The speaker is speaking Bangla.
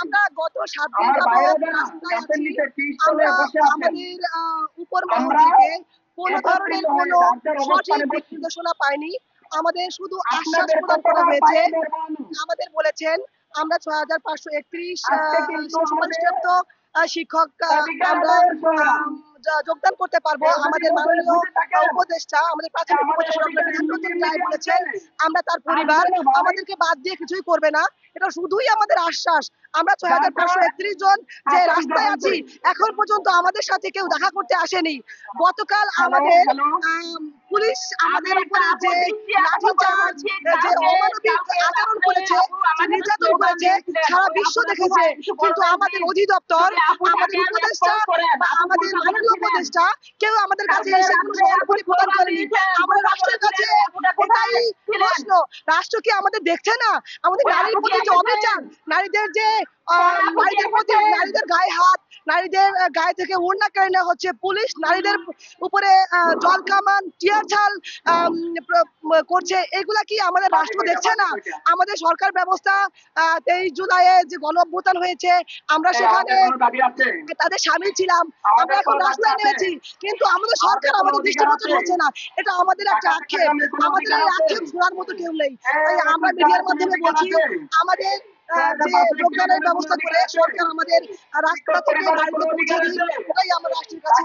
আমরা গত ৭ দিন যাবৎ রাস্তায় আছি। আমরা আমাদের উপর মহল থেকে কোনো ধরনের কোনো সঠিক দিক নির্দেশনা পাইনি। আমাদের শুধু আশ্বাস প্রদান করা হয়েছে। আমাদের বলেছেন আমরা ৬,৫৩১ সুপারিশপ্রাপ্ত শিক্ষক আমরা যোগদান করতে পারবো। আমাদের মাননীয় উপদেষ্টা, আমাদের প্রাথমিক উপদেষ্টা ডক্টর বিধানরঞ্জন রায় বলেছেন আমরা তার পরিবার আমাদেরকে বাদ দিয়ে কিছুই করবে না। এটা শুধুই আমাদের আশ্বাস। আমরা ৬,৫৩১ জন যে রাস্তায় আছি এখন পর্যন্ত আমাদের সাথে কেউ দেখা করতে আসেনি। গতকাল আমাদের পুলিশ আমাদের উপরে যে লাঠিচার্জ, যে অমানবিক আচরণ করেছে, যে নির্যাতন করেছে সারা বিশ্ব দেখেছে। কিন্তু আমাদের অধিদপ্তর, আমাদের উপদেষ্টা বা আমাদের মাননীয় উপদেষ্টা কেউ আমাদের কাছে এসে কোনো সহানুভূতি প্রদান করেনি। আমরা রাষ্ট্রের কাছে এটাই প্রশ্ন, রাষ্ট্র কি আমাদের দেখছে না? আমাদের নারীর প্রতি যে অবিচার, নারীদের যে নারীদের প্রতি, নারীদের গায়ে হাত, নারীদের গায়ে থেকে ওড়না কেড়ে নেওয়া হচ্ছে, পুলিশ নারীদের উপরে জল কামান, টিয়ার ছাল করছে, এগুলা কি আমাদের রাষ্ট্র দেখছে না? আমাদের সরকার ব্যবস্থা ২৩ জুলাইয়ে যে গণঅভ্যুত্থান হয়েছে আমরা সেখানে তাদের সামিল ছিলাম। আমরা এখন রাস্তায় নেমেছি, কিন্তু আমাদের সরকার আমাদের দৃষ্টিগোচর হচ্ছে না। এটা আমাদের একটা আক্ষেপ। আমাদের এই আক্ষেপ শোনার মতো কেউ নেই। তাই আমরা মিডিয়ার মাধ্যমে বলছি আমাদের যে যোগদানের ব্যবস্থা করে সরকার আমাদের রাস্তা থেকে বাড়িতে পৌঁছে দিন, এটাই আমরা রাষ্ট্রের কাছে